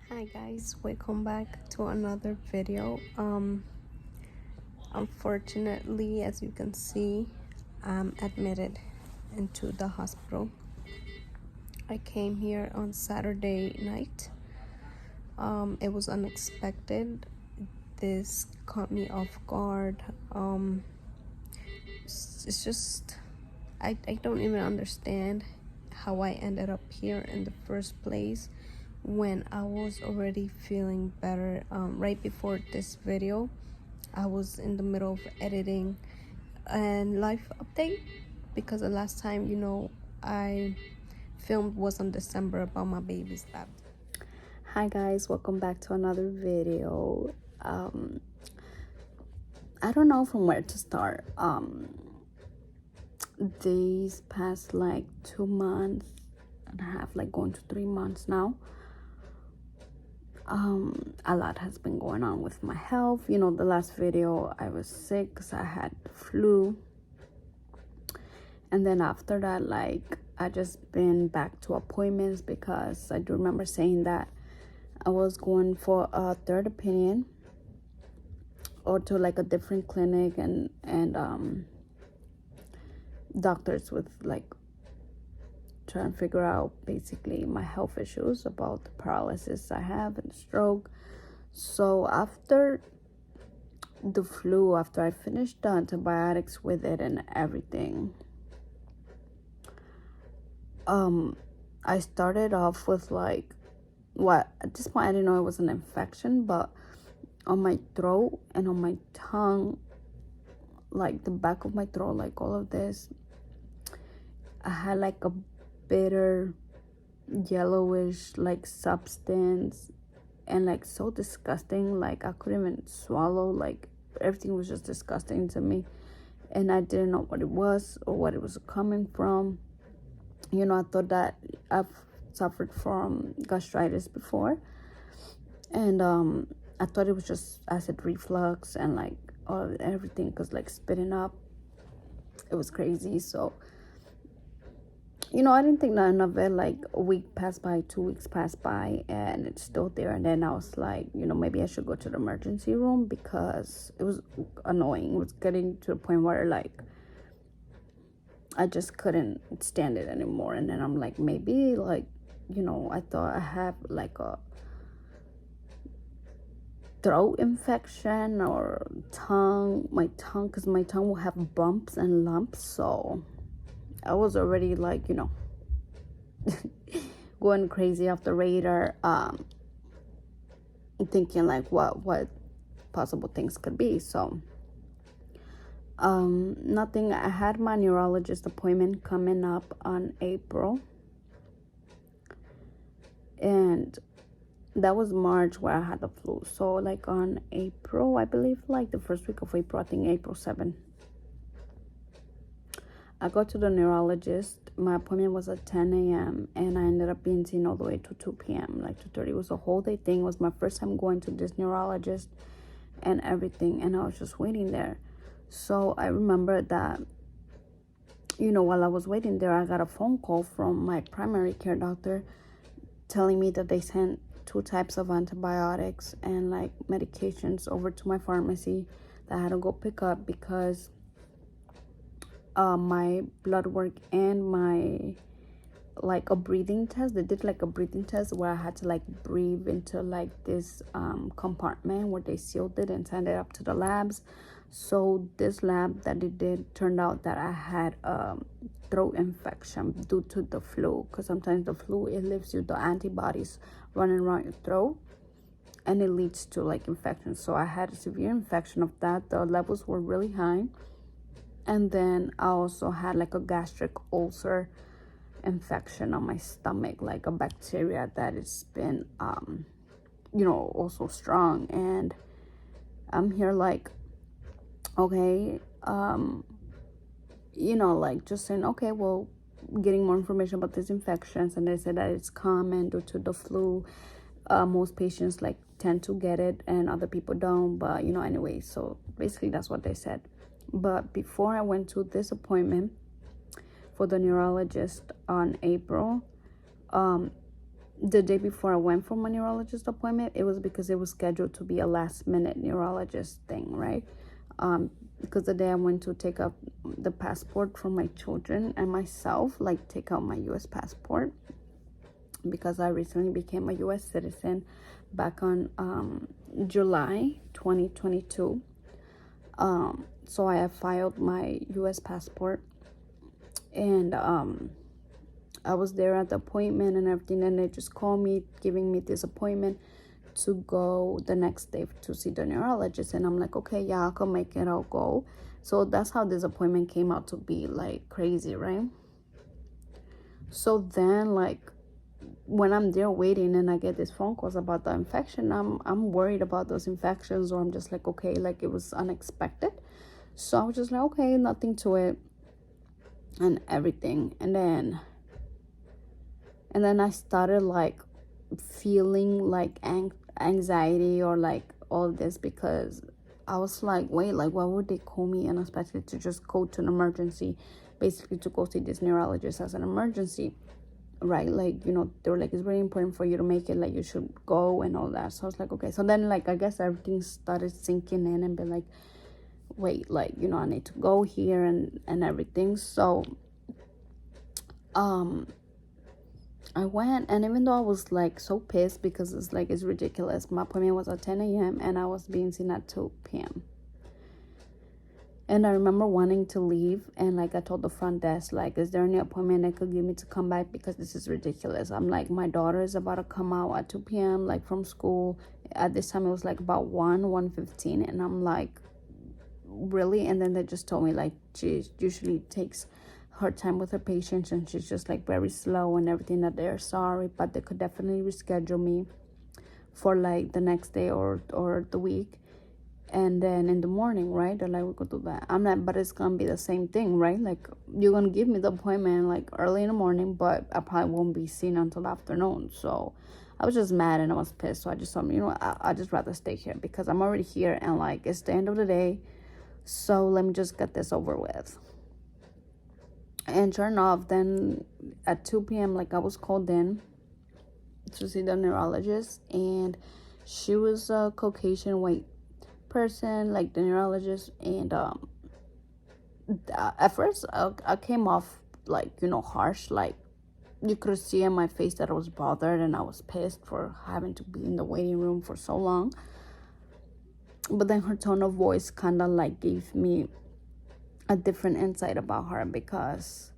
Hi guys, welcome back to another video. Unfortunately, as you can see, I'm admitted into the hospital. I came here on Saturday night. It was unexpected. This caught me off guard. It's just I don't even understand how I ended up here in the first place when I was already feeling better. Right before this video, I was in the middle of editing and life update because the last time I filmed was on December about my baby's lab. Hi guys, welcome back to another video. I don't know from where to start. These past like 2 months and a half, like going to 3 months now, a lot has been going on with my health. The last video I was sick because I had flu, and then after that, like, I just been back to appointments because I do remember saying that I was going for a third opinion or to like a different clinic and doctors with like trying to figure out basically my health issues about the paralysis I have and stroke. So after the flu, after I finished the antibiotics with it and everything, I started off with like, what at this point I didn't know it was an infection, but on my throat and on my tongue, like the back of my throat, like all of this, I had like a bitter yellowish like substance, and like so disgusting, like I couldn't even swallow. Like everything was just disgusting to me, and I didn't know what it was or what it was coming from. I thought that I've suffered from gastritis before, and I thought it was just acid reflux and like everything, because like spitting up, it was crazy. So I didn't think nothing of it. Like a week passed by, 2 weeks passed by, and it's still there. And then I was like, maybe I should go to the emergency room because it was annoying. It was getting to the point where like I just couldn't stand it anymore. And then I'm like, maybe like, I thought I have like a throat infection or my tongue, because my tongue will have bumps and lumps. So I was already like, going crazy off the radar, thinking like what possible things could be. So nothing. I had my neurologist appointment coming up on April, and that was March where I had the flu. So like on April, I believe, like the first week of April, I think April 7th, I go to the neurologist. My appointment was at 10 a.m. and I ended up being seen all the way to 2 p.m. Like 2:30. It was a whole day thing. It was my first time going to this neurologist and everything, and I was just waiting there. So I remember that, while I was waiting there, I got a phone call from my primary care doctor telling me that they sent 2 types of antibiotics and like medications over to my pharmacy that I had to go pick up because my blood work and my like a breathing test, they did like a breathing test where I had to like breathe into like this compartment where they sealed it and sent it up to the labs. So this lab that they did turned out that I had throat infection due to the flu, because sometimes the flu, it leaves you the antibodies running around your throat and it leads to like infection. So I had a severe infection of that. The levels were really high. And then I also had like a gastric ulcer infection on my stomach, like a bacteria that has been, also strong. And I'm here like, okay, like just saying, okay, well, getting more information about these infections. And they said that it's common due to the flu. Most patients like tend to get it and other people don't. But, anyway, so basically that's what they said. But before I went to this appointment for the neurologist on April, the day before I went for my neurologist appointment, it was because it was scheduled to be a last minute neurologist thing, right? Because the day I went to take out the passport for my children and myself, like take out my US passport, because I recently became a US citizen back on July 2022. So I have filed my US passport, and I was there at the appointment and everything, and they just called me, giving me this appointment to go the next day to see the neurologist. And I'm like, okay, yeah, I can make it, I'll go. So that's how this appointment came out to be, like, crazy, right? So then, like, when I'm there waiting and I get these phone calls about the infection, I'm worried about those infections, or I'm just like, okay, like, it was unexpected. So I was just like, okay, nothing to it and everything. And then I started, like, feeling like anxiety or like all this, because I was like, wait, like, why would they call me and especially to just go to an emergency, basically to go see this neurologist as an emergency, right? Like, you know, they were like, it's very important for you to make it, like, you should go and all that. So I was like, okay. So then, like, I guess everything started sinking in and be like, wait, like, you know, I need to go here and everything. So I went, and even though I was like so pissed, because it's like, it's ridiculous, my appointment was at 10 a.m. and I was being seen at 2 p.m. And I remember wanting to leave, and like I told the front desk, like, is there any appointment they could give me to come back, because this is ridiculous. I'm like, my daughter is about to come out at 2 p.m. like from school. At this time it was like about 1:15, and I'm like, really? And then they just told me, like, she usually takes her time with her patients and she's just like very slow and everything, that they're sorry, but they could definitely reschedule me for like the next day or the week. And then in the morning, right, they're like, we could do that. I'm like, but it's gonna be the same thing, right? Like, you're gonna give me the appointment like early in the morning, but I probably won't be seen until afternoon. So I was just mad and I was pissed. So I just told me, you know what, I just rather stay here, because I'm already here and like it's the end of the day, so let me just get this over with. And sure enough, then at 2 p.m., like, I was called in to see the neurologist, and she was a Caucasian white person, like the neurologist. And at first I came off like, you know, harsh. Like, you could see in my face that I was bothered and I was pissed for having to be in the waiting room for so long. But then her tone of voice kind of like gave me a different insight about her, because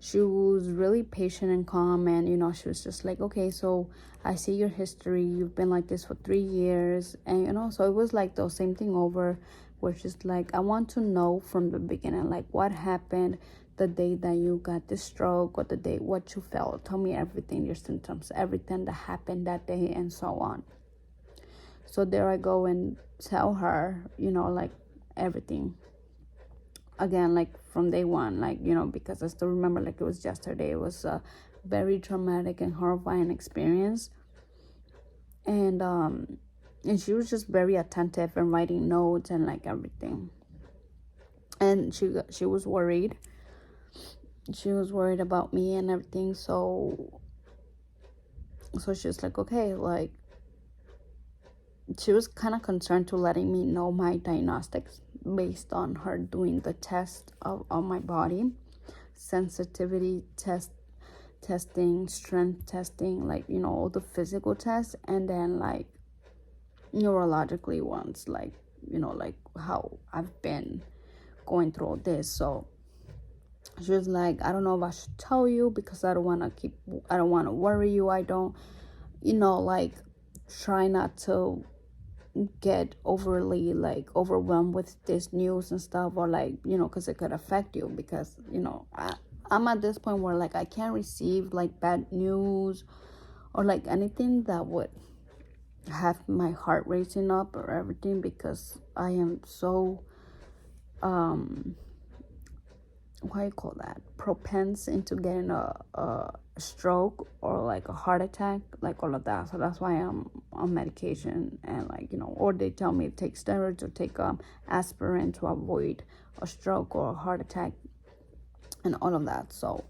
she was really patient and calm. And, you know, she was just like, okay, so I see your history, you've been like this for 3 years. And, you know, so it was like the same thing over, where she's like, I want to know from the beginning, like, what happened the day that you got the stroke, or the day, what you felt. Tell me everything, your symptoms, everything that happened that day, and so on. So there I go and tell her, you know, like, everything again, like from day one, like, you know, because I still remember like it was yesterday. It was a very traumatic and horrifying experience. And she was just very attentive and writing notes and like everything. And she was worried. She was worried about me and everything. So she was like, okay, like, she was kind of concerned to letting me know my diagnostics based on her doing the test of my body, sensitivity testing, strength testing, like, you know, all the physical tests, and then like neurologically ones, like, you know, like how I've been going through all this. So she was like, I don't know if I should tell you, because I don't want to worry you. I don't, you know, like, try not to get overly like overwhelmed with this news and stuff, or like, you know, because it could affect you, because, you know, I'm at this point where like I can't receive like bad news or like anything that would have my heart racing up or everything, because I am so what do you call that, propense into getting a stroke or like a heart attack, like all of that. So that's why I'm on medication, and like, you know, or they tell me to take steroids or take aspirin to avoid a stroke or a heart attack and all of that. So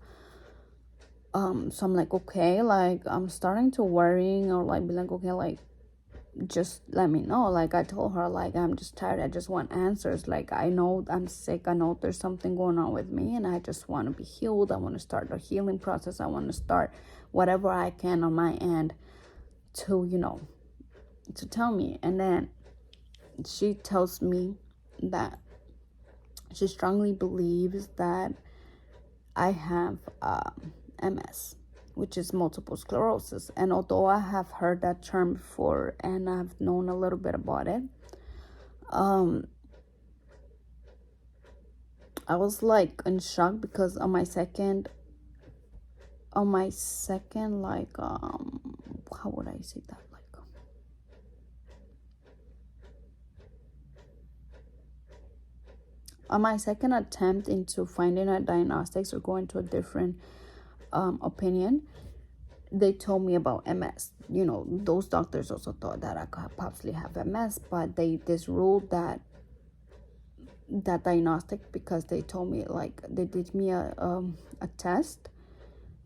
So I'm like, okay, like I'm starting to worrying, or like be like, okay, like just let me know. Like I told her, like I'm just tired, I just want answers. Like I know I'm sick, I know there's something going on with me, and I just want to be healed. I want to start the healing process. I want to start whatever I can on my end to, to tell me. And then she tells me that she strongly believes that I have MS, which is multiple sclerosis. And although I have heard that term before and I've known a little bit about it, I was like in shock because on my second like how would I say that, like on my second attempt into finding a diagnostics or going to a different opinion, they told me about MS. Those doctors also thought that I could possibly have MS, but they disruled that diagnostic because they told me, like, they did me a test,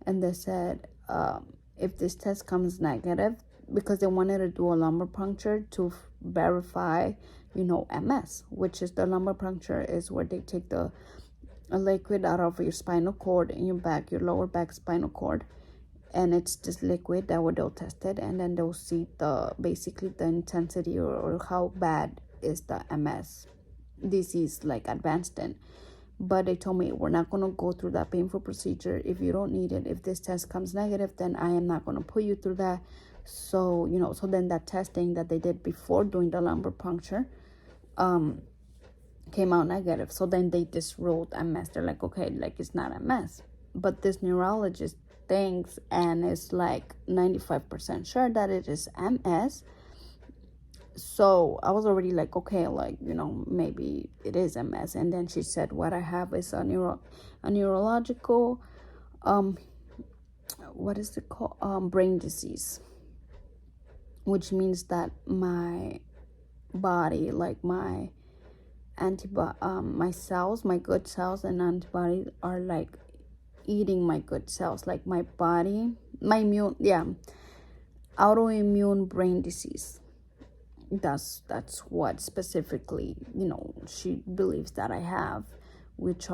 and they said if this test comes negative, because they wanted to do a lumbar puncture to verify MS, which is the lumbar puncture is where they take a liquid out of your spinal cord in your back, your lower back spinal cord, and it's this liquid that they'll test it, and then they'll see basically the intensity or how bad is the MS disease like advanced in. But they told me, we're not going to go through that painful procedure if you don't need it. If this test comes negative, then I am not going to put you through that. So so then that testing that they did before doing the lumbar puncture came out negative. So then they disruled MS. They're like, okay, like it's not MS. But this neurologist thinks and is like 95% sure that it is MS. So I was already like, okay, like, maybe it is MS. And then she said, what I have is a neurological, what is it called? Brain disease, which means that my body, like my my cells, my good cells and antibodies are like eating my good cells, like my body, my autoimmune brain disease. That's what specifically she believes that I have, which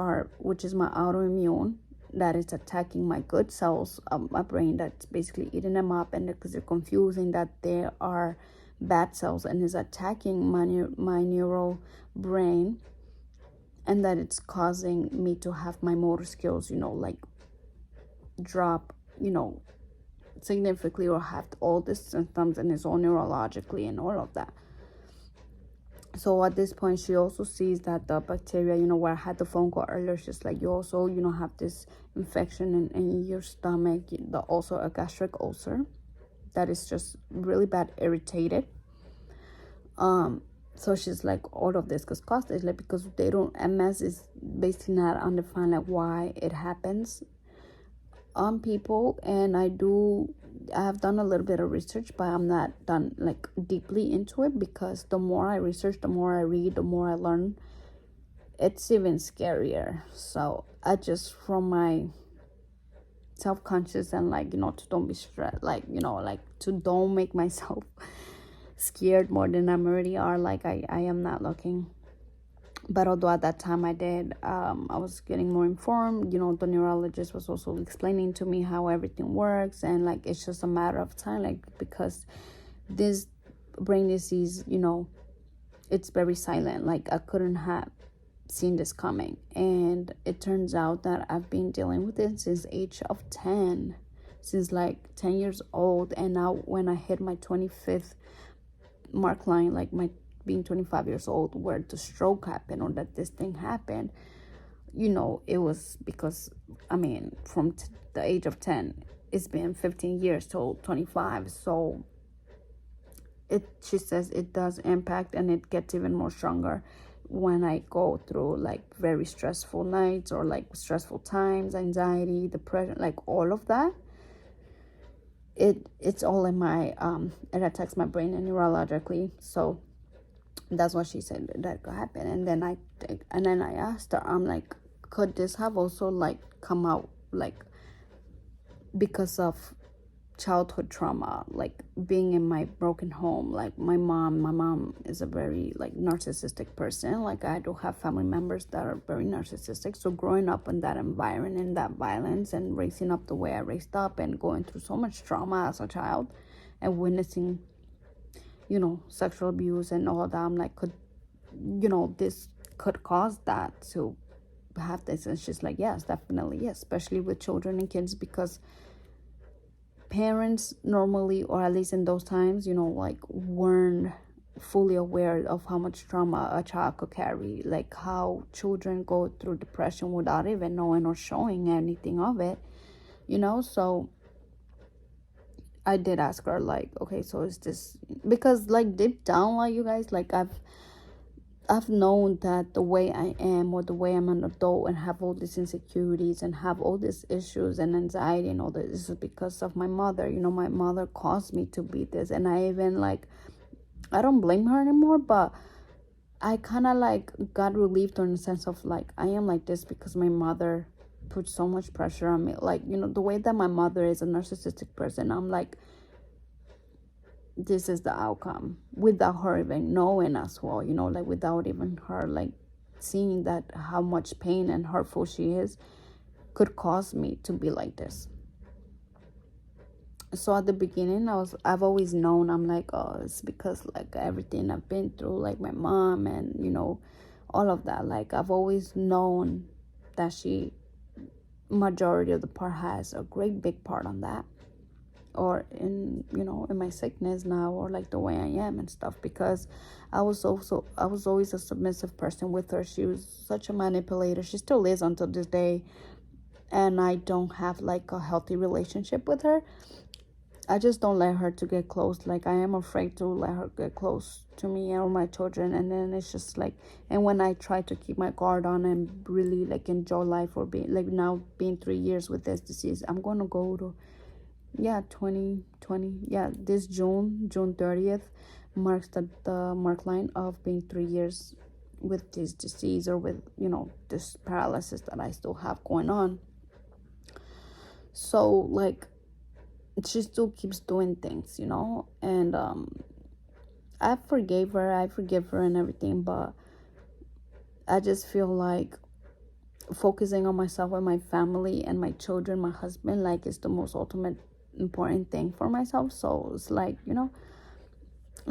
is my autoimmune, that is attacking my good cells of my brain, that's basically eating them up, and because they're confusing that they are bad cells and is attacking my neural brain, and that it's causing me to have my motor skills like drop significantly, or have all these symptoms, and it's all neurologically and all of that. So at this point, she also sees that the bacteria, where I had the phone call earlier, she's like, you also have this infection in your stomach, also a gastric ulcer that is just really bad, irritated. So she's like, all of this could cause this, like, because MS is basically not undefined, like why it happens on people. And I have done a little bit of research, but I'm not done like deeply into it, because the more I research, the more I read, the more I learn, it's even scarier. So I just, from my self-conscious and like to don't be stressed, like like to don't make myself scared more than I already are, like I am not looking. But although at that time I did, I was getting more informed. The neurologist was also explaining to me how everything works, and like it's just a matter of time, like because this brain disease, it's very silent. Like I couldn't have seen this coming, and it turns out that I've been dealing with it since age of 10, since like 10 years old. And now when I hit my 25th mark line, like my being 25 years old, where the stroke happened, or that this thing happened, it was because from the age of 10, it's been 15 years till 25. So she says it does impact, and it gets even more stronger when I go through like very stressful nights, or like stressful times, anxiety, depression, like all of that. It's all in my it attacks my brain and neurologically. So that's what she said that could happen. And then I asked her, I'm like, could this have also like come out like because of childhood trauma, like being in my broken home. Like my mom is a very like narcissistic person. Like I do have family members that are very narcissistic, so growing up in that environment and that violence and raising up the way I raised up and going through so much trauma as a child and witnessing, sexual abuse and all of that, I'm like, this could cause that to have this. And she's like, yes, definitely, yes, especially with children and kids, because parents normally, or at least in those times, like weren't fully aware of how much trauma a child could carry, like how children go through depression without even knowing or showing anything of it, so I did ask her, like, okay, so is this because, like, deep down, like, you guys, like, I've known that the way I am, or the way I'm an adult and have all these insecurities and have all these issues and anxiety and all this is because of my mother. My mother caused me to be this. And I even, like, I don't blame her anymore, but I kind of, like, got relieved in the sense of, like, I am like this because my mother put so much pressure on me. Like, the way that my mother is a narcissistic person, I'm like, this is the outcome, without her even knowing as well, like without even her like seeing that how much pain and hurtful she is could cause me to be like this. So at the beginning, I've always known, I'm like, oh, it's because like everything I've been through, like my mom and all of that. Like I've always known that she majority of the part has a great big part on that, or in in my sickness now, or like the way I am and stuff, because I was always a submissive person with her. She was such a manipulator. She still is until this day, and I don't have like a healthy relationship with her. I just don't let her to get close. Like I am afraid to let her get close to me or my children, and then it's just like, and when I try to keep my guard on and really like enjoy life, or being like now being 3 years with this disease, I'm gonna go to 2020. This June 30th marks the mark line of being 3 years with this disease, or with this paralysis that I still have going on. So like she still keeps doing things, and I forgive her and everything, but I just feel like focusing on myself and my family and my children, my husband, like, is the most ultimate important thing for myself. So it's like,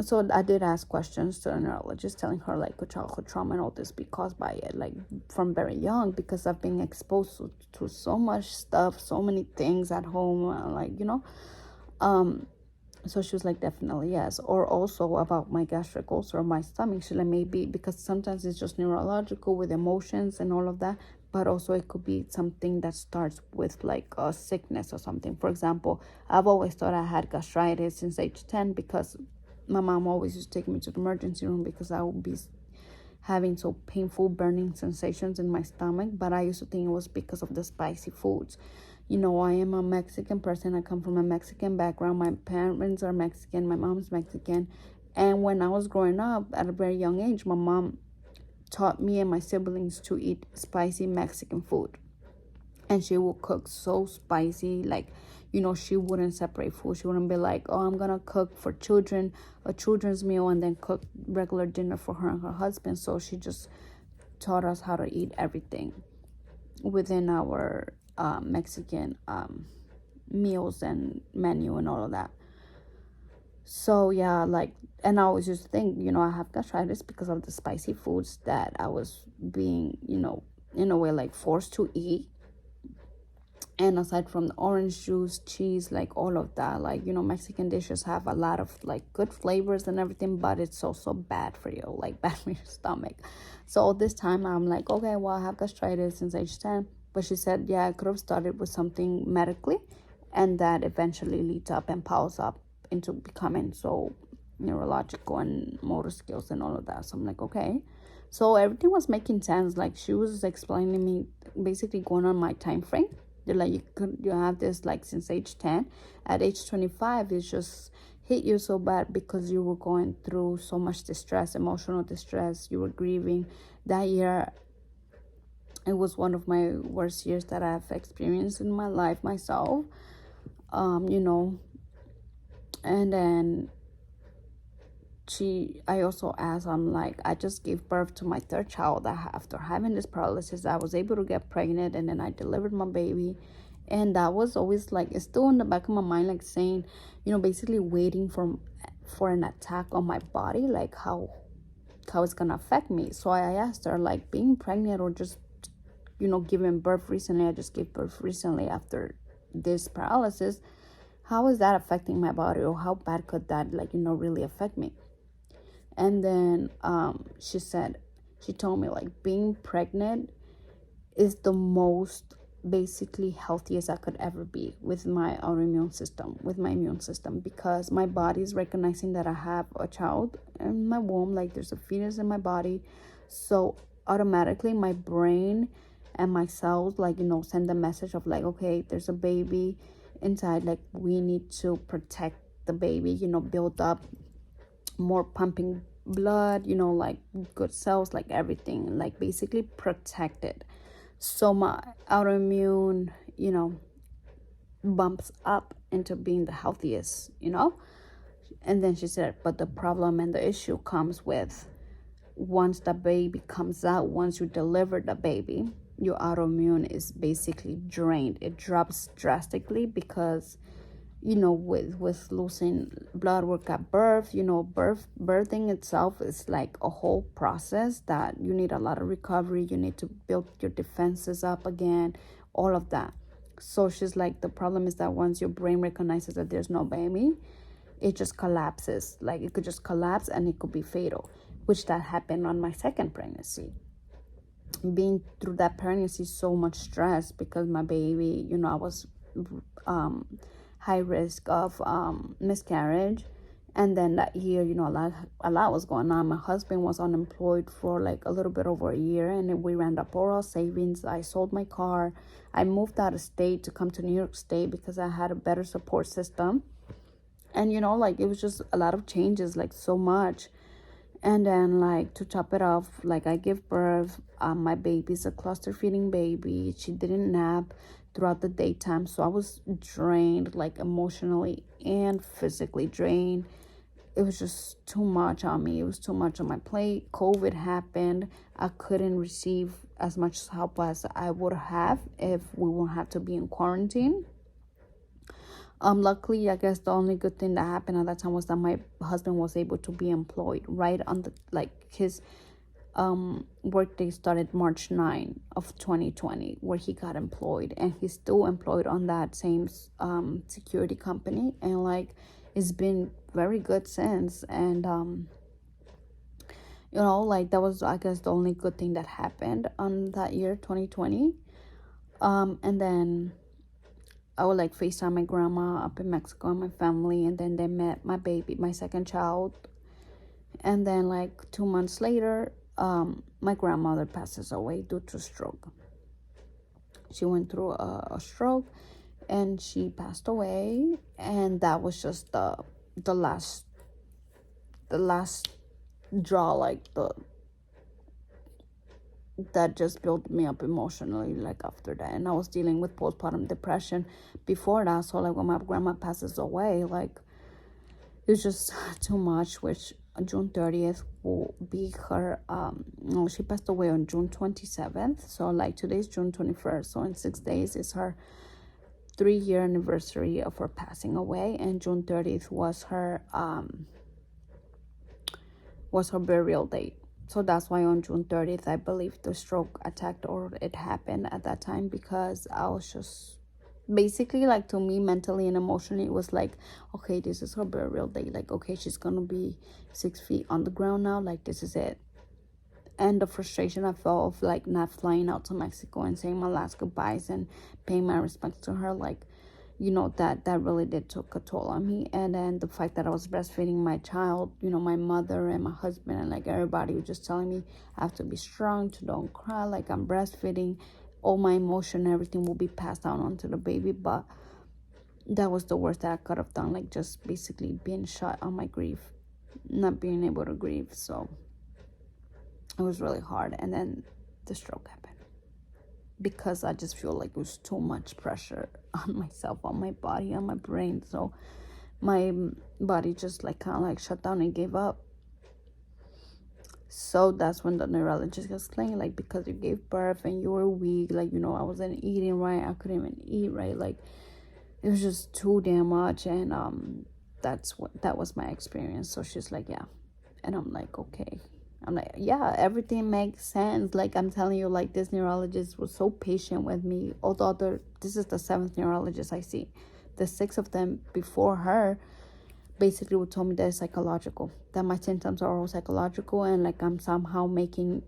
so I did ask questions to a neurologist, telling her like, could childhood trauma and all this be caused by it, like from very young, because I've been exposed to so much stuff, so many things at home, like so she was like, definitely yes. Or also about my gastric ulcer, my stomach, she's like, maybe because sometimes it's just neurological with emotions and all of that, but also it could be something that starts with like a sickness or something. For example, I've always thought I had gastritis since age 10, because my mom always used to take me to the emergency room because I would be having so painful burning sensations in my stomach. But I used to think it was because of the spicy foods. I am a Mexican person. I come from a Mexican background. My parents are Mexican. My mom's Mexican. And when I was growing up at a very young age, my mom taught me and my siblings to eat spicy Mexican food. And she would cook so spicy, like, she wouldn't separate food. She wouldn't be like, oh, I'm gonna cook for children a children's meal and then cook regular dinner for her and her husband. So she just taught us how to eat everything within our Mexican meals and menu and all of that. So yeah, like, and I always used to think, I have gastritis because of the spicy foods that I was being, in a way, like, forced to eat. And aside from the orange juice, cheese, like all of that, like, Mexican dishes have a lot of like good flavors and everything, but it's also bad for you, like bad for your stomach. So this time I'm like, okay, well, I have gastritis since age 10. But she said, yeah, I could have started with something medically, and that eventually leads up and piles up into becoming so neurological and motor skills and all of that. So I'm like, okay. So everything was making sense. Like she was explaining to me, basically going on my time frame. They're like, you have this like since age 10. At age 25, it's just hit you so bad because you were going through so much distress, emotional distress. You were grieving. That year, it was one of my worst years that I've experienced in my life myself. you know. And then I also asked, I'm like, I just gave birth to my third child. After having this paralysis, I was able to get pregnant, and then I delivered my baby. And that was always like, it's still in the back of my mind, like saying, basically waiting for an attack on my body, like how it's gonna affect me. So I asked her, like, being pregnant or just giving birth recently, I just gave birth recently after this paralysis, how is that affecting my body, or how bad could that, like, really affect me? And then she told me, like, being pregnant is the most basically healthiest I could ever be with my autoimmune system, with my immune system, because my body is recognizing that I have a child in my womb, like there's a fetus in my body. So automatically my brain and my cells, like, send a message of like, okay, there's a baby inside, like we need to protect the baby, build up more pumping blood, like good cells, like everything, like basically protected. So my autoimmune, bumps up into being the healthiest. And then she said, but the problem and the issue comes with, once the baby comes out, once you deliver the baby, your autoimmune is basically drained. It drops drastically because with losing blood work at birth, birthing itself is like a whole process that you need a lot of recovery. You need to build your defenses up again, all of that. So she's like, the problem is that once your brain recognizes that there's no baby, it just collapses. Like it could just collapse and it could be fatal, which that happened on my second pregnancy. Being through that pregnancy, so much stress because my baby, I was high risk of miscarriage. And then that year, a lot was going on. My husband was unemployed for like a little bit over a year, and then we ran up all our savings. I sold my car. I moved out of state to come to New York State because I had a better support system. And like it was just a lot of changes, like so much. And then, like, to top it off, like, I give birth. My baby's a cluster feeding baby. She didn't nap throughout the daytime. So I was drained, like, emotionally and physically drained. It was just too much on me. It was too much on my plate. COVID happened. I couldn't receive as much help as I would have if we wouldn't have to be in quarantine. Luckily, I guess the only good thing that happened at that time was that my husband was able to be employed right on the, like, his work day started March 9 of 2020, where he got employed, and he's still employed on that same security company, and like it's been very good since. And like that was, I guess, the only good thing that happened on that year 2020. And then I would like FaceTime my grandma up in Mexico and my family, and then they met my baby, my second child. And then like 2 months later, my grandmother passes away due to stroke. She went through a stroke and she passed away, and that was just the last draw, like that just built me up emotionally, like after that. And I was dealing with postpartum depression before that. So like when my grandma passes away, like it was just too much, which June 30th will be her, she passed away on June 27th. So like today's June 21st. So in 6 days is her 3-year anniversary of her passing away. And June 30th was her burial date. So that's why on June 30th, I believe the stroke attacked, or it happened at that time, because I was just basically, like, to me, mentally and emotionally, it was like, okay, this is her burial day. Like, okay, she's going to be 6 feet on the ground now. Like, this is it. And the frustration I felt of, like, not flying out to Mexico and saying my last goodbyes and paying my respects to her, like, that really did took a toll on me. And then the fact that I was breastfeeding my child, my mother and my husband and like everybody was just telling me I have to be strong, to don't cry, like I'm breastfeeding, all my emotion, everything will be passed down onto the baby. But that was the worst that I could have done, like just basically being shut on my grief, not being able to grieve. So it was really hard. And then the stroke happened. because I just feel like it was too much pressure on myself, on my body, on my brain. So my body just like kind of like shut down and gave up. So that's when the neurologist was saying, like, because you gave birth and you were weak, like, I wasn't eating right, I couldn't even eat right, like, it was just too damn much. And that was my experience. So she's like, yeah. And I'm like, okay. I'm like, yeah, everything makes sense. Like, I'm telling you, like, this neurologist was so patient with me. Although this is the 7th neurologist I see. The 6 of them before her basically would tell me that it's psychological, that my symptoms are all psychological, and like I'm somehow making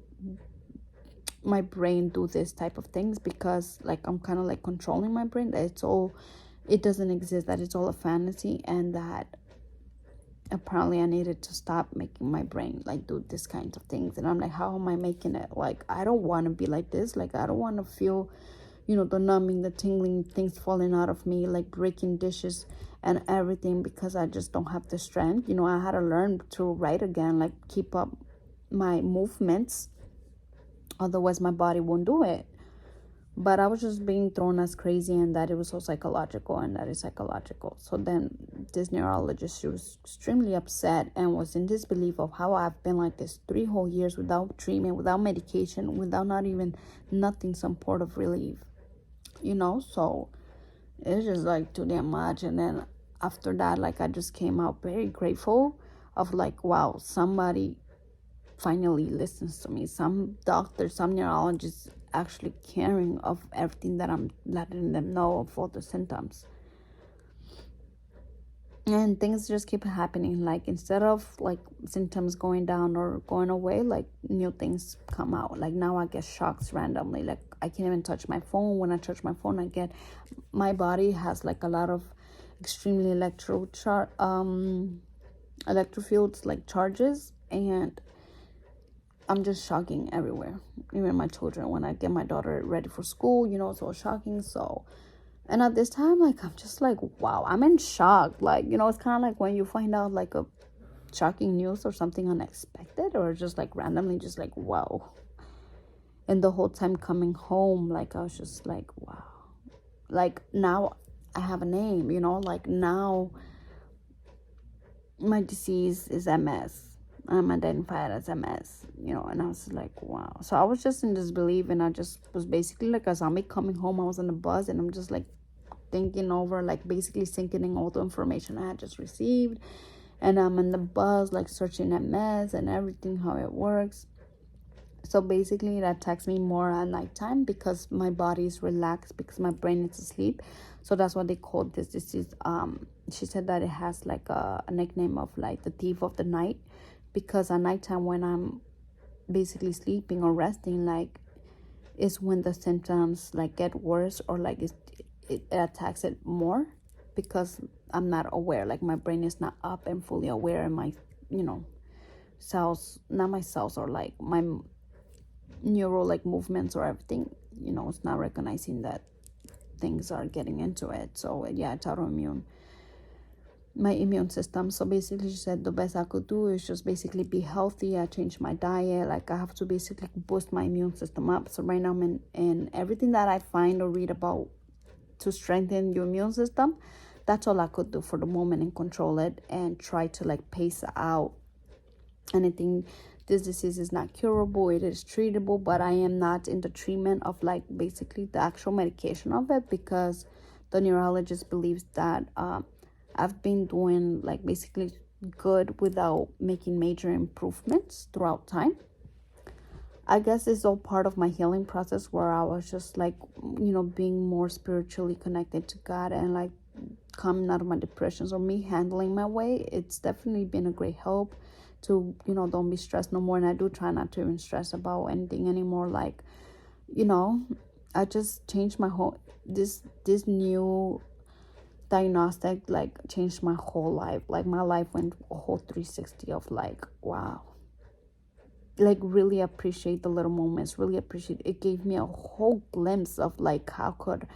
my brain do this type of things, because like I'm kind of like controlling my brain, that it doesn't exist, that it's all a fantasy, and that apparently I needed to stop making my brain like do these kinds of things. And I'm like, how am I making it? Like, I don't want to be like this. Like, I don't want to feel the numbing, the tingling, things falling out of me, like breaking dishes and everything, because I just don't have the strength. I had to learn to write again, like keep up my movements. Otherwise, my body won't do it. But I was just being thrown as crazy, and that it was so psychological, and that is psychological. So then this neurologist, she was extremely upset and was in disbelief of how I've been like this 3 whole years without treatment, without medication, without not even nothing, some sort of relief. So it's just like too damn much. And then after that, like, I just came out very grateful of like, wow, somebody finally listens to me. Some doctor, some neurologist actually caring of everything that I'm letting them know of, all the symptoms. And things just keep happening. Like, instead of like symptoms going down or going away, like new things come out. Like, now I get shocks randomly. Like, I can't even touch my phone. When I touch my phone, my body has like a lot of extremely electrofields, like charges, and I'm just shocking everywhere. Even my children, when I get my daughter ready for school, it's all shocking. So, and at this time, like, I'm just like, wow, I'm in shock. Like, it's kind of like when you find out like a shocking news or something unexpected, or just like randomly, just like, wow. And the whole time coming home, like, I was just like, wow. Like, now I have a name, like, now my disease is MS. I'm identified as MS, and I was like, wow. So I was just in disbelief, and I just was basically like a zombie coming home. I was on the bus, and I'm just like thinking over, like basically sinking in all the information I had just received. And I'm in the bus, like searching MS and everything, how it works. So basically it attacks me more at nighttime, because my body is relaxed, because my brain is asleep. So that's what they call this disease. She said that it has like a nickname of like the thief of the night, because at nighttime, when I'm basically sleeping or resting, like, is when the symptoms like get worse, or like it attacks it more, because I'm not aware. Like, my brain is not up and fully aware, and my cells, not my cells, or like my neural like movements or everything, it's not recognizing that things are getting into it. So yeah, it's autoimmune, my immune system. So basically, she said the best I could do is just basically be healthy. I changed my diet. Like, I have to basically boost my immune system up. So right now I'm in everything that I find or read about to strengthen your immune system. That's all I could do for the moment, and control it, and try to like pace out anything. This disease is not curable, it is treatable, but I am not in the treatment of like basically the actual medication of it, because the neurologist believes that I've been doing like basically good without making major improvements throughout time. I guess it's all part of my healing process, where I was just like, being more spiritually connected to God, and like coming out of my depressions, or me handling my way. It's definitely been a great help to, don't be stressed no more. And I do try not to even stress about anything anymore. Like, I just changed my whole, this new diagnostic like changed my whole life. Like, my life went a whole 360 of like, wow. Like, really appreciate the little moments, really appreciate it. Gave me a whole glimpse of like how could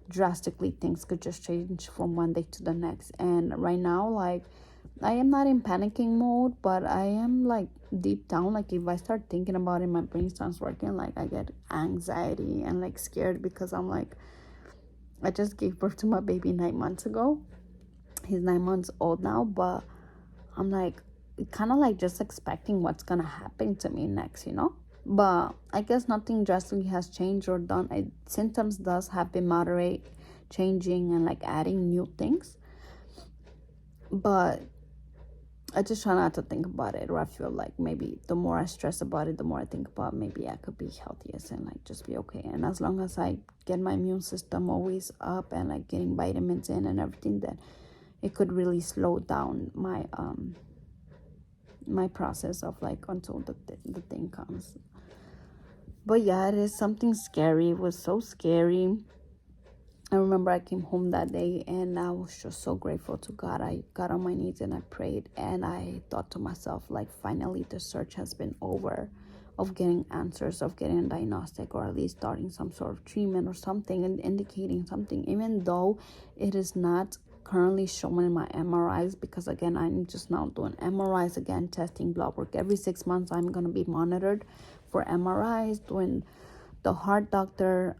drastically things could just change from one day to the next. And right now, like, I am not in panicking mode, but I am like deep down, like if I start thinking about it, my brain starts working, like I get anxiety and like scared because I'm like, I just gave birth to my baby 9 months ago. He's 9 months old now, but I'm like kind of like just expecting what's gonna happen to me next, But I guess nothing drastically has changed or done. Symptoms does have been moderate, changing and like adding new things. But I just try not to think about it, or I feel like maybe the more I stress about it, the more I think about maybe I could be healthiest and like just be okay. And as long as I get my immune system always up and like getting vitamins in and everything, then it could really slow down my process of like until the thing comes. But yeah, it is something scary. It was so scary. I remember I came home that day and I was just so grateful to God. I got on my knees and I prayed, and I thought to myself, like, finally the search has been over of getting answers, of getting a diagnostic, or at least starting some sort of treatment or something and indicating something, even though it is not currently showing in my MRIs, because again, I'm just now doing MRIs again, testing blood work every 6 months. I'm going to be monitored for MRIs, doing the heart doctor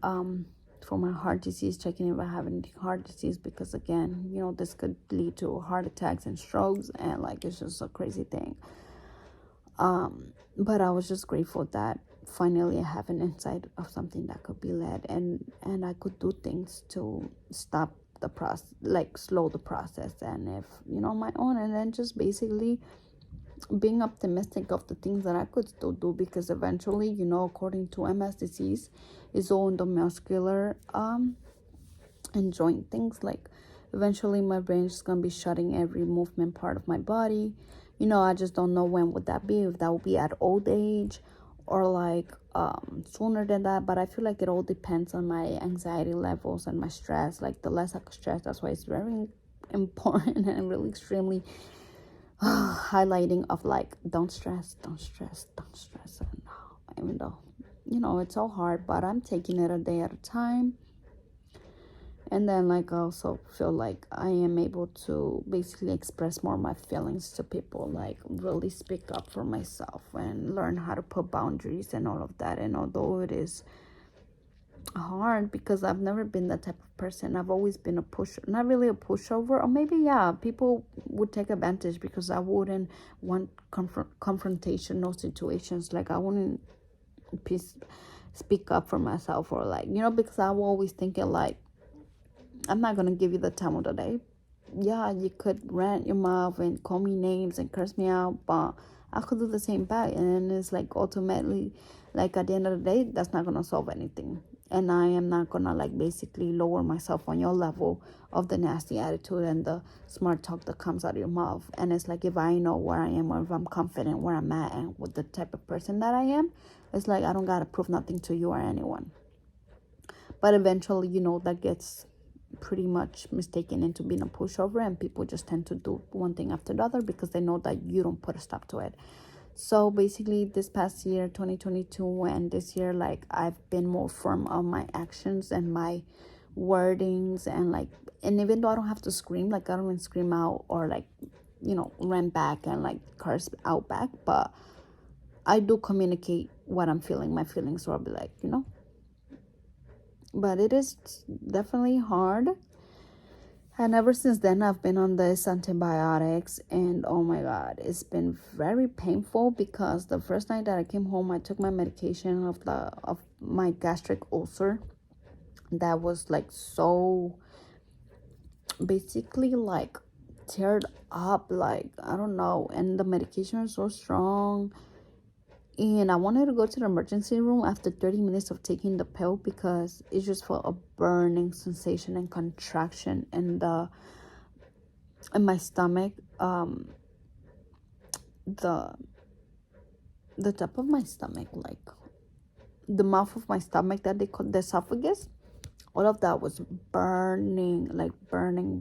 for my heart disease, checking if I have any heart disease, because again, this could lead to heart attacks and strokes, and like it's just a crazy thing. But I was just grateful that finally I have an insight of something that could be led, and I could do things to stop the process, like slow the process, and if my own, and then just basically being optimistic of the things that I could still do, because eventually, according to MS disease, is all in the muscular and joint things. Like eventually my brain is gonna be shutting every movement part of my body. I just don't know when would that be, if that will be at old age or like sooner than that. But I feel like it all depends on my anxiety levels and my stress. Like the less I stress, that's why it's very important and really extremely highlighting of like, don't stress, don't stress, don't stress. And even though it's so hard, but I'm taking it a day at a time. And then like I also feel like I am able to basically express more my feelings to people, like really speak up for myself and learn how to put boundaries and all of that. And although it is hard, because I've never been that type of person, I've always been not really a pushover, or maybe people would take advantage because I wouldn't want confrontational situations. Like I wouldn't speak up for myself, or like because I'm always thinking like, I'm not gonna give you the time of the day. Yeah, you could rant your mouth and call me names and curse me out, but I could do the same back. And it's like ultimately, like at the end of the day, that's not gonna solve anything. And I am not gonna like basically lower myself on your level of the nasty attitude and the smart talk that comes out of your mouth. And it's like, if I know where I am, or if I'm confident where I'm at and with the type of person that I am, it's like I don't gotta prove nothing to you or anyone. But eventually, that gets pretty much mistaken into being a pushover, and people just tend to do one thing after the other because they know that you don't put a stop to it. So basically this past year, 2022, and this year, like I've been more firm on my actions and my wordings, and even though I don't have to scream, like I don't even scream out or like run back and like curse out back, but I do communicate what I'm feeling, my feelings. So I'll be like, but it is definitely hard. And ever since then, I've been on this antibiotics, and oh my God, it's been very painful, because the first night that I came home, I took my medication of my gastric ulcer that was like so basically like teared up, like I don't know, and the medication was so strong. And I wanted to go to the emergency room after 30 minutes of taking the pill, because it just felt a burning sensation and contraction in my stomach. The top of my stomach, like the mouth of my stomach that they call the esophagus, all of that was burning, like burning.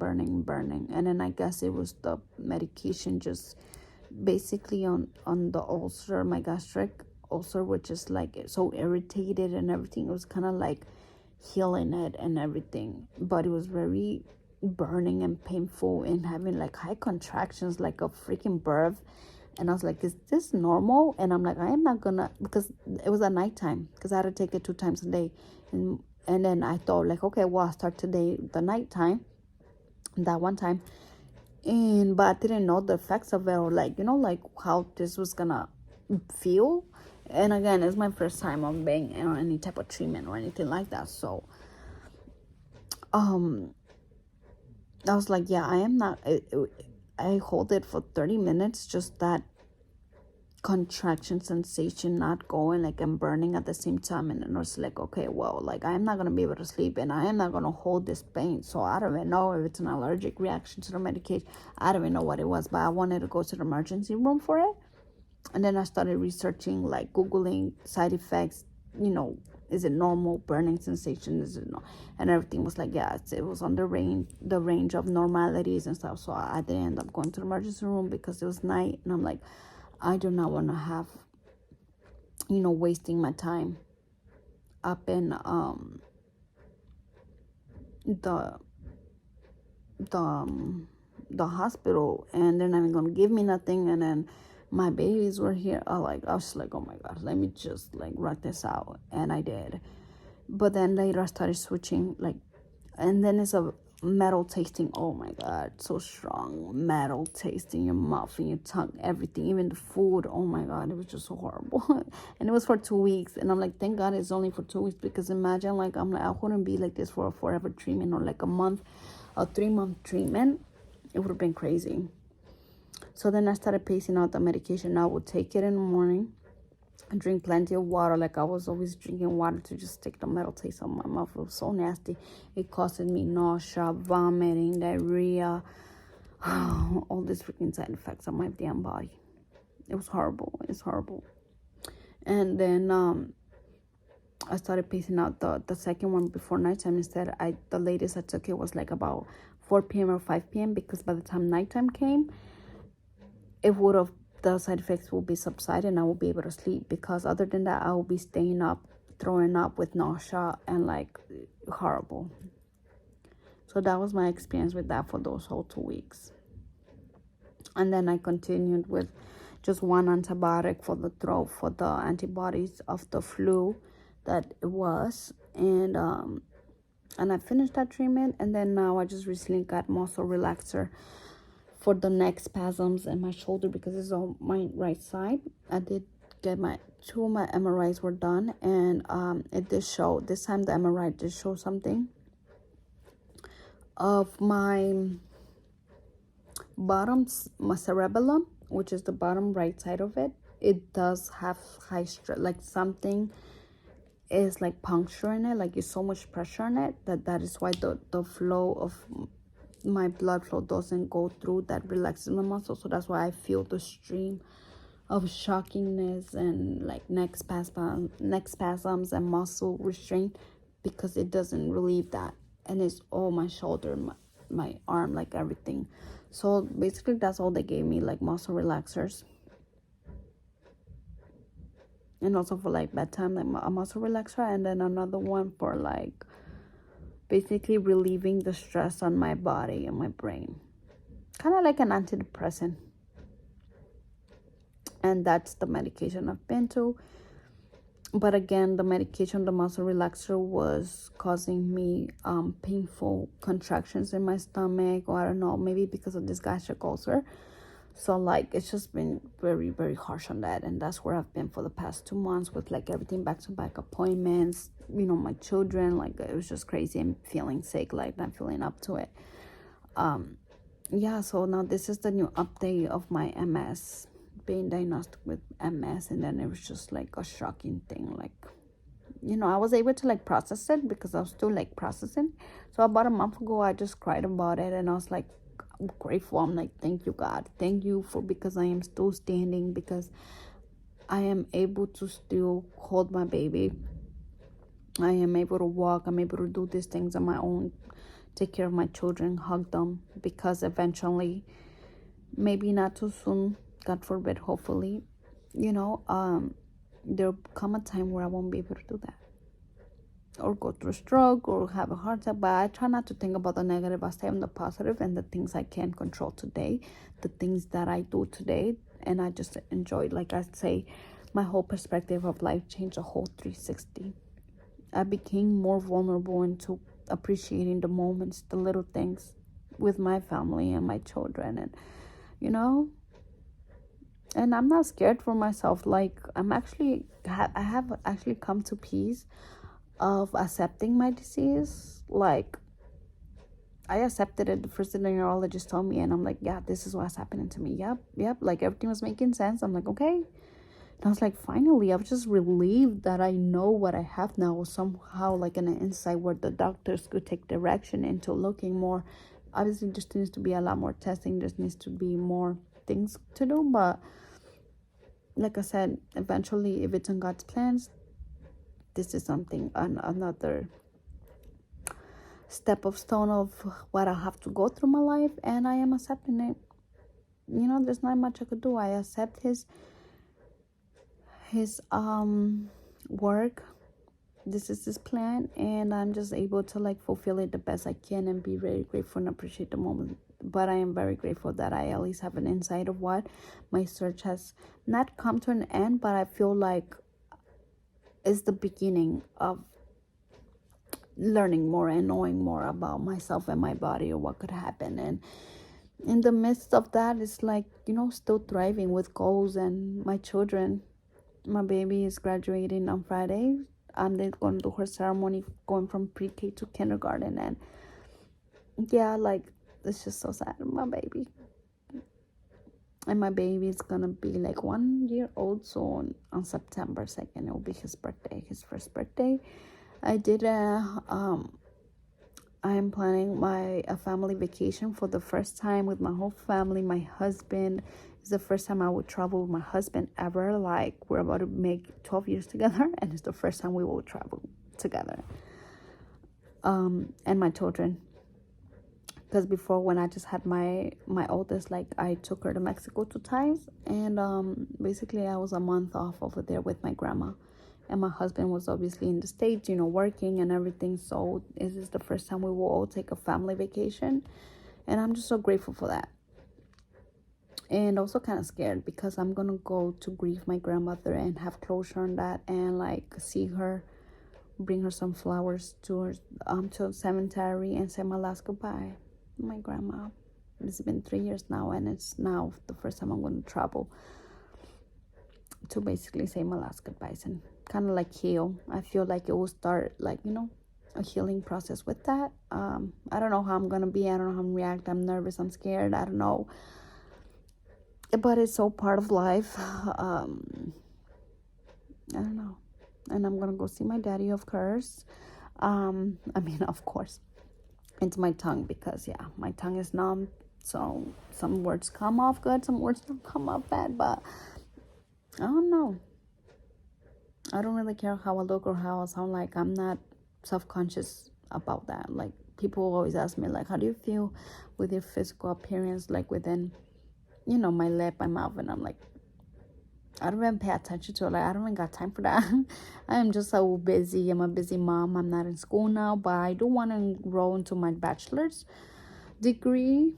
And then I guess it was the medication just basically on the ulcer, my gastric ulcer, which is like so irritated and everything. It was kind of like healing it and everything, but it was very burning and painful and having like high contractions like a freaking birth. And I was like, is this normal? And I'm like, I am not gonna, because it was at nighttime, because I had to take it 2 times a day. And then I thought like, okay, well, I'll start today the nighttime, that one time. And but I didn't know the effects of it, or like, like how this was gonna feel. And again, it's my first time on being on any type of treatment or anything like that. So I was like, yeah, I am not. I hold it for 30 minutes, just that contraction sensation not going, like I'm burning at the same time. And then I was like, okay, well, like I'm not gonna be able to sleep, and I am not gonna hold this pain. So I don't even know if it's an allergic reaction to the medication. I don't even know what it was, but I wanted to go to the emergency room for it. And then I started researching, like Googling side effects, is it normal burning sensation? Is it no? And everything was like, yeah, it was on the range of normalities and stuff. So I didn't end up going to the emergency room because it was night, and I'm like, I do not want to have, wasting my time up in the the hospital, and they're not even gonna give me nothing. And then my babies were here. I was like, oh my god, let me just like write this out. And I did. But then later I started switching, like, and then it's a metal tasting. Oh my god, so strong. Metal taste in your mouth, in your tongue, everything, even the food. Oh my god, it was just so horrible. And it was for 2 weeks. And I'm like, thank god it's only for 2 weeks, because imagine, like, I'm like, I wouldn't be like this for a forever treatment, or like a month, a 3-month treatment. It would have been crazy. So then I started pacing out the medication. I would take it in the morning and drink plenty of water. Like I was always drinking water to just take the metal taste out of my mouth. It was so nasty. It caused me nausea, vomiting, diarrhea, all these freaking side effects on my damn body. It was horrible. It's horrible. And then I started pacing out the second one before nighttime. Instead, the latest I took it was like about 4 p.m. or 5 p.m. because by the time nighttime came, the side effects will be subsided and I will be able to sleep. Because other than that, I will be staying up, throwing up with nausea, and like horrible. So that was my experience with that for those whole 2 weeks. And then I continued with just one antibiotic for the throat, for the antibodies of the flu that it was. And I finished that treatment. And then now I just recently got muscle relaxer for the neck spasms in my shoulder, because it's on my right side. I did get two of my MRIs were done, and it did show, this time the MRI did show something of my my cerebellum, which is the bottom right side of it. It does have high stress, like something is like puncturing it, like it's so much pressure on it that is why the flow of my blood flow doesn't go through, that relaxes my muscle. So that's why I feel the stream of shockingness and like neck spasms and muscle restraint, because it doesn't relieve that. And it's all my shoulder, my arm, like everything. So basically that's all they gave me, like muscle relaxers. And also for like bedtime, like a muscle relaxer, and then another one for like basically relieving the stress on my body and my brain, kind of like an antidepressant. And that's the medication I've been to. But again, the medication, the muscle relaxer, was causing me painful contractions in my stomach, or I don't know, maybe because of this gastric ulcer. So like it's just been very, very harsh on that. And that's where I've been for the past 2 months, with like everything back-to-back appointments, my children. Like it was just crazy. I'm feeling sick, like not feeling up to it. Yeah, so now this is the new update of my MS, being diagnosed with MS. And then it was just like a shocking thing. Like, I was able to like process it, because I was still like processing. So about a month ago, I just cried about it, and I was like, I'm grateful. I'm like, thank you, God. Thank you because I am still standing, because I am able to still hold my baby. I am able to walk. I'm able to do these things on my own, take care of my children, hug them, because eventually, maybe not too soon, God forbid, hopefully, there'll come a time where I won't be able to do that. or go through a stroke or have a heart attack. But I try not to think about the negative. I stay on the positive and the things I can control today, the things that I do today, and I just enjoy. Like I say, my whole perspective of life changed a whole 360. I became more vulnerable into appreciating the moments, the little things with my family and my children, and you know, and I'm not scared for myself. Like I have actually come to peace of accepting my disease. Like I accepted it the first thing the neurologist told me, and I'm like, yeah, this is what's happening to me. Yep. Like everything was making sense. I'm like, okay. And I was like, finally, I was just relieved that I know what I have now, somehow like an insight where the doctors could take direction into looking more. Obviously, just needs to be a lot more testing. Just needs to be more things to do. But like I said, eventually, if it's in God's plans, this is something, another step of stone of what I have to go through my life, and I am accepting it. You know, there's not much I could do. I accept his work. This is his plan, and I'm just able to like fulfill it the best I can and be very grateful and appreciate the moment. But I am very grateful that I at least have an insight of what my search has not come to an end, but I feel like it's the beginning of learning more and knowing more about myself and my body or what could happen. And in the midst of that, it's like, you know, still thriving with goals and my children. My baby is graduating on Friday. They're going to do her ceremony going from pre-K to kindergarten. And yeah, like, it's just so sad. My baby. And my baby is going to be like 1 year old soon on September 2nd. It will be his birthday, his first birthday. I am planning a family vacation for the first time with my whole family. My husband, it's the first time I would travel with my husband ever. Like, we're about to make 12 years together, and it's the first time we will travel together. And my children. Because before, when I just had my oldest, like, I took her to Mexico 2 times, and basically I was a month off over there with my grandma. And my husband was obviously in the States, you know, working and everything. So this is the first time we will all take a family vacation. And I'm just so grateful for that. And also kind of scared because I'm going to go to grieve my grandmother and have closure on that. And like see her, bring her some flowers to the cemetery and say my last goodbye. My grandma. It's been 3 years now, and it's now the first time I'm going to travel to basically say my last goodbyes and kind of like heal. I feel like it will start like, you know, a healing process with that. I don't know how I'm gonna be. I don't know how I'm react. I'm nervous. I'm scared. I don't know. But it's so part of life. I don't know. And I'm gonna go see my daddy, of course. Of course. It's my tongue because yeah, my tongue is numb. So some words come off good, some words don't come off bad, but I don't know. I don't really care how I look or how I sound. Like, I'm not self-conscious about that. Like, people always ask me, like, how do you feel with your physical appearance, like within, you know, my lip, my mouth? And I'm like, I don't even pay attention to it. Like, I don't even got time for that. I am just so busy. I'm a busy mom. I'm not in school now, but I do want to enroll into my bachelor's degree.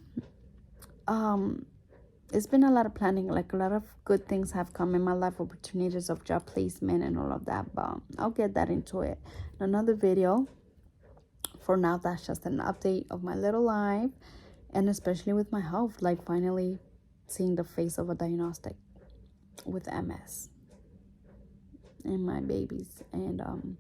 It's been a lot of planning. Like, a lot of good things have come in my life, opportunities of job placement and all of that, but I'll get that into it in another video. For now, that's just an update of my little life, and especially with my health, like finally seeing the face of a diagnostic with MS and my babies. And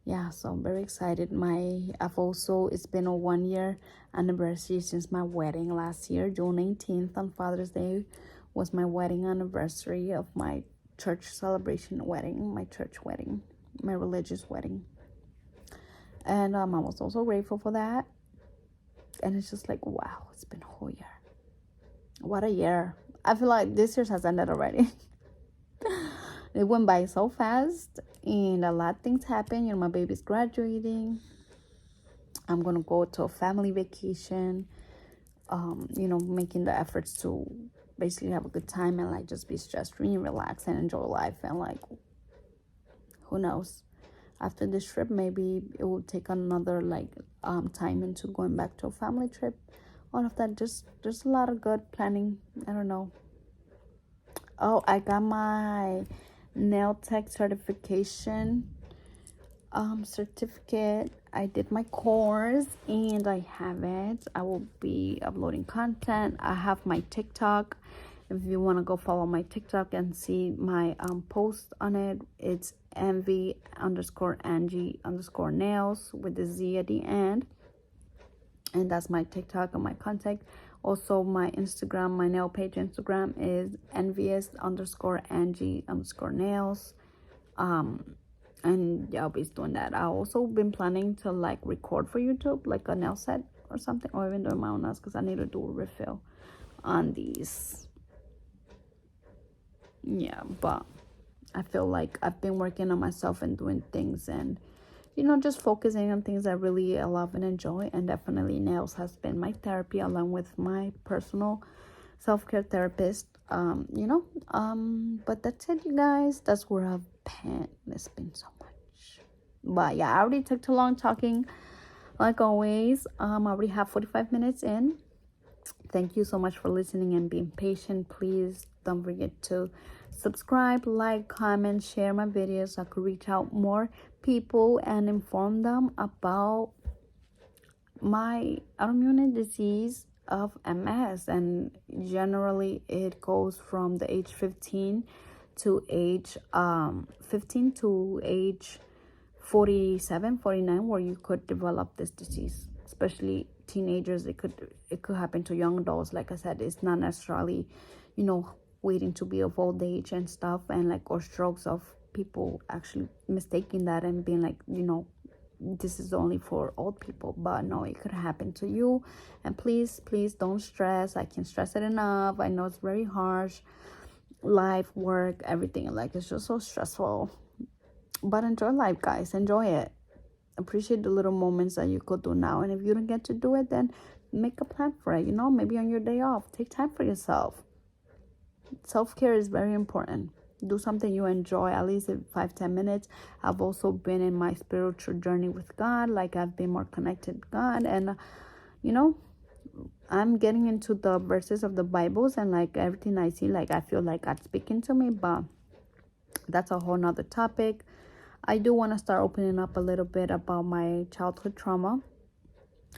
yeah, so I'm very excited. It's been a 1 year anniversary since my wedding last year. June 18th on Father's Day was my wedding anniversary of my church celebration wedding, my church wedding, my religious wedding. And I was also grateful for that. And it's just like, wow, it's been a whole year. What a year. I feel like this year has ended already. It went by so fast, and a lot of things happened. You know, my baby's graduating. I'm gonna go to a family vacation. You know, making the efforts to basically have a good time and like just be stress free and relax and enjoy life. And like, who knows? after this trip, maybe it will take another like time into going back to a family trip. All of that, just there's a lot of good planning. I don't know. Oh, I got my nail tech certification certificate. I did my course and I have it. I will be uploading content. I have my TikTok. If you want to go follow my TikTok and see my post on it, it's envy_Angie_nails with the Z at the end. And that's my TikTok and my contact. Also, my Instagram, my nail page Instagram is envious_Angie_nails. And yeah, I'll be doing that. I also been planning to like record for YouTube, like a nail set or something, or even doing my own nails because I need to do a refill on these. Yeah, but I feel like I've been working on myself and doing things and just focusing on things I really love and enjoy. And definitely nails has been my therapy along with my personal self-care therapist. But that's it, you guys. That's where I've been. It's been so much. But yeah, I already took too long talking. Like always, I already have 45 minutes in. Thank you so much for listening and being patient. Please don't forget to subscribe, like, comment, share my videos so I could reach out more people and inform them about my autoimmune disease of MS. And generally it goes from the age 15 to age 47, 49, where you could develop this disease, especially teenagers. It could happen to young adults. Like I said, it's not necessarily waiting to be of old age and stuff, and like, or strokes of people actually mistaking that and being like, this is only for old people. But no, it could happen to you. And please don't stress. I can't stress it enough. I know it's very harsh, life, work, everything, like it's just so stressful. But enjoy life, guys. Enjoy it. Appreciate the little moments that you could do now. And if you don't get to do it, then make a plan for it. Maybe on your day off, take time for yourself. Self-care is very important. Do something you enjoy, at least 5-10 minutes. I've also been in my spiritual journey with God. Like, I've been more connected to God, and I'm getting into the verses of the Bibles, and like everything I see, like I feel like God's speaking to me. But that's a whole nother topic. I do want to start opening up a little bit about my childhood trauma.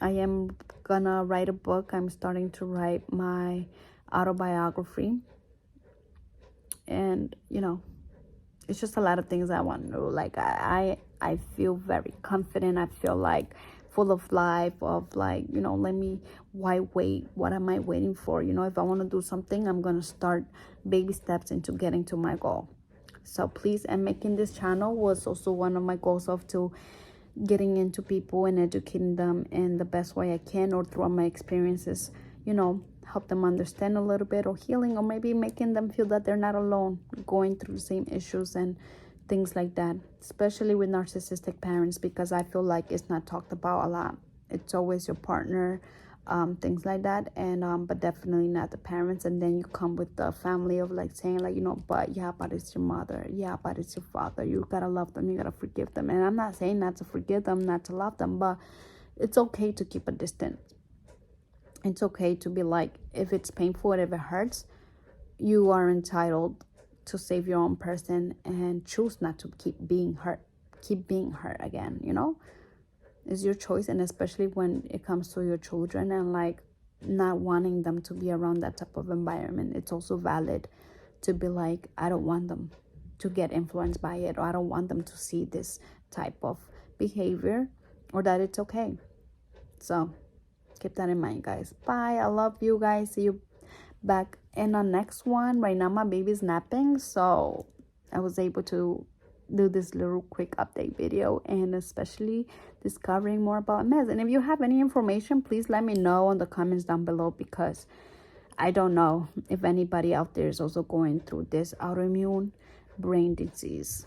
I am gonna write a book. I'm starting to write my autobiography. And it's just a lot of things I want to do. Like I feel very confident. I feel like full of life, of like, why wait? What am I waiting for? If I want to do something, I'm gonna start baby steps into getting to my goal. So please, and making this channel was also one of my goals of to getting into people and educating them in the best way I can, or through my experiences, help them understand a little bit, or healing, or maybe making them feel that they're not alone going through the same issues and things like that, especially with narcissistic parents, because I feel like it's not talked about a lot. It's always your partner, things like that, and but definitely not the parents. And then you come with the family of like saying like, but yeah, but it's your mother, yeah, but it's your father, you gotta love them, you gotta forgive them. And I'm not saying not to forgive them, not to love them, but it's okay to keep a distance. It's okay to be like, if it's painful, if it hurts, you are entitled to save your own person and choose not to keep being hurt again. It's your choice. And especially when it comes to your children and like not wanting them to be around that type of environment, it's also valid to be like, I don't want them to get influenced by it, or I don't want them to see this type of behavior, or that it's okay. So keep that in mind, guys. Bye. I love you guys. See you back in the next one. Right now my baby's napping, so I was able to do this little quick update video, and especially discovering more about MS. And if you have any information, please let me know in the comments down below, because I don't know if anybody out there is also going through this autoimmune brain disease,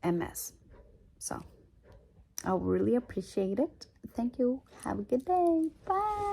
MS. So I really appreciate it. Thank you. Have a good day. Bye.